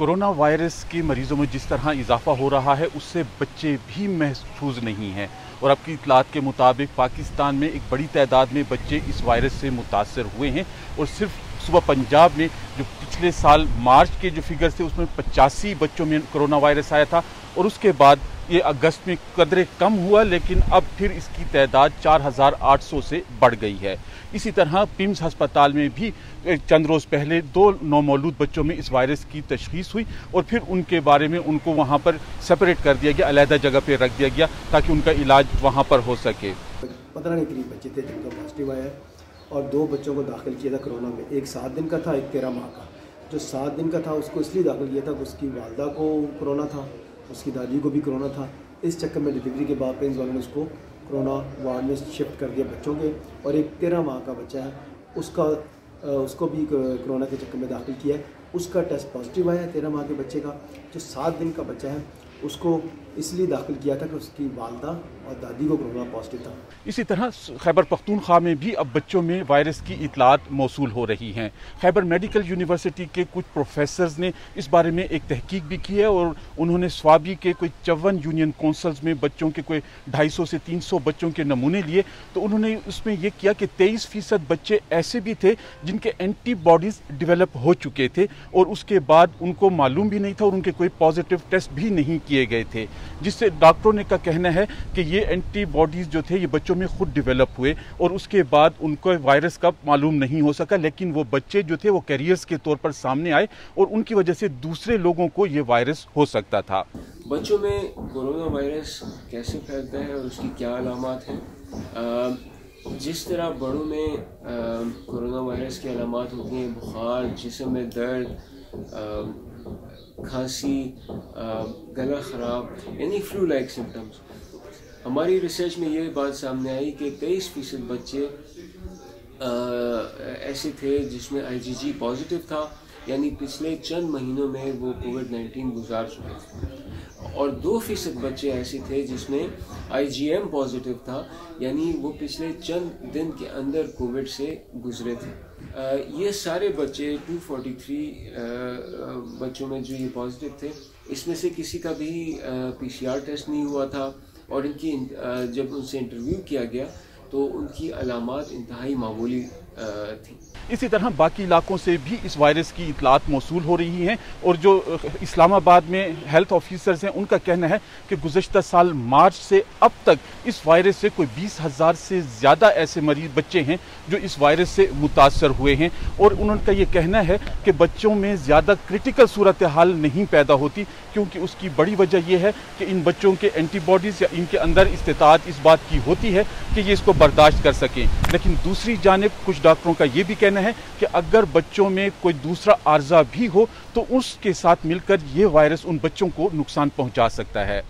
Corona virus के मरीजों में जिस तरह इजाफा हो रहा है उससे बच्चे भी महफूज नहीं हैं और अब की इतलात के मुताबिक पाकिस्तान में एक बड़ी तादाद में बच्चे इस वायरस से मुतासर हुए हैं और सिर्फ सुबह पंजाब में जो पिछले साल मार्च के जो फिगर्स थे उसमें 85 बच्चों में कोरोना वायरस आया था और उसके बाद ये अगस्त में कदरे कम हुआ, लेकिन अब फिर इसकी तादाद 4800 से बढ़ गई है। इसी तरह पिम्स अस्पताल में भी चंद रोज़ पहले 2 नौमौलूद बच्चों में इस वायरस की तशखीस हुई और फिर उनके बारे में उनको वहाँ पर सेपरेट कर दिया गया, अलहदा जगह पर रख दिया गया ताकि उनका इलाज वहाँ पर हो सके। 15 के करीब बच्चे थे जिनका पॉजिटिव आया और 2 बच्चों को दाखिल किया था कोरोना में, एक 7 दिन का था, एक 13 माह का। जो 7 दिन का था उसको इसलिए दाखिल किया था कि उसकी वालदा को कोरोना था, उसकी दादी को भी कोरोना था। इस चक्कर में डिलीवरी के बाद प्रिंस वालों ने उसको कोरोना वार्ड में शिफ्ट कर दिया बच्चों के, और एक 13 माह का बच्चा है उसको भी कोरोना के चक्कर में दाखिल किया है। उसका टेस्ट पॉजिटिव आया 13 माह के बच्चे का। जो 7 दिन का बच्चा है उसको इसलिए दाखिल किया था कि उसकी वालदा और दादी को कोरोना पॉजिटिव था। इसी तरह खैबर पख्तूनख्वा में भी अब बच्चों में वायरस की इतलात मौसूल हो रही हैं। खैबर मेडिकल यूनिवर्सिटी के कुछ प्रोफेसर्स ने इस बारे में एक तहकीक भी की है और उन्होंने स्वाबी के कोई 54 यूनियन काउंसिल्स में बच्चों के कोई 250 से 300 बच्चों के नमूने लिए, तो उन्होंने उसमें ये किया कि 23% बच्चे ऐसे भी थे जिनके एंटीबॉडीज़ डिवेलप हो चुके थे और उसके बाद उनको मालूम भी नहीं था और उनके कोई पॉजिटिव टेस्ट भी नहीं किए गए थे, जिससे डॉक्टरों ने का कहना है कि ये एंटीबॉडीज़ जो थे ये बच्चों में खुद डेवलप हुए और उसके बाद उनको वायरस का मालूम नहीं हो सका, लेकिन वो बच्चे जो थे वो कैरियर्स के तौर पर सामने आए और उनकी वजह से दूसरे लोगों को ये वायरस हो सकता था। बच्चों में कोरोना वायरस कैसे फैलता है और उसकी क्या अलामात हैं? जिस तरह बड़ों में कोरोना वायरस की अलामात होती हैं, बुखार, जिस्म में दर्द, खांसी, गला ख़राब, यानी फ्लू लाइक सिम्टम्स। हमारी रिसर्च में ये बात सामने आई कि 23% बच्चे ऐसे थे जिसमें IgG पॉजिटिव था, यानी पिछले चंद महीनों में वो कोविड-19 गुजार चुके थे, और 2% बच्चे ऐसे थे जिसमें IgM पॉजिटिव था, यानी वो पिछले चंद दिन के अंदर कोविड से गुजरे थे। ये सारे बच्चे 243 बच्चों में जो ये पॉजिटिव थे, इसमें से किसी का भी PCR टेस्ट नहीं हुआ था और इनकी जब उनसे इंटरव्यू किया गया तो उनकी अलामात इंतहाई मामूली थी। इसी तरह बाकी इलाकों से भी इस वायरस की इतलात मौसूल हो रही हैं और जो इस्लामाबाद में हेल्थ ऑफिसर्स हैं उनका कहना है कि गुज़श्ता साल मार्च से अब तक इस वायरस से कोई 20,000 से ज़्यादा ऐसे मरीज बच्चे हैं जो इस वायरस से मुतासर हुए हैं और उनका ये कहना है कि बच्चों में ज़्यादा क्रिटिकल सूरत हाल नहीं पैदा होती, क्योंकि उसकी बड़ी वजह यह है कि इन बच्चों के एंटीबॉडीज़ या इनके अंदर इस्तिताअत इस बात की होती है कि ये इसको बर्दाश्त कर सकें। लेकिन दूसरी जानिब कुछ डॉक्टरों का ये भी कहना है कि अगर बच्चों में कोई दूसरा आर्जा भी हो तो उसके साथ मिलकर ये वायरस उन बच्चों को नुकसान पहुंचा सकता है।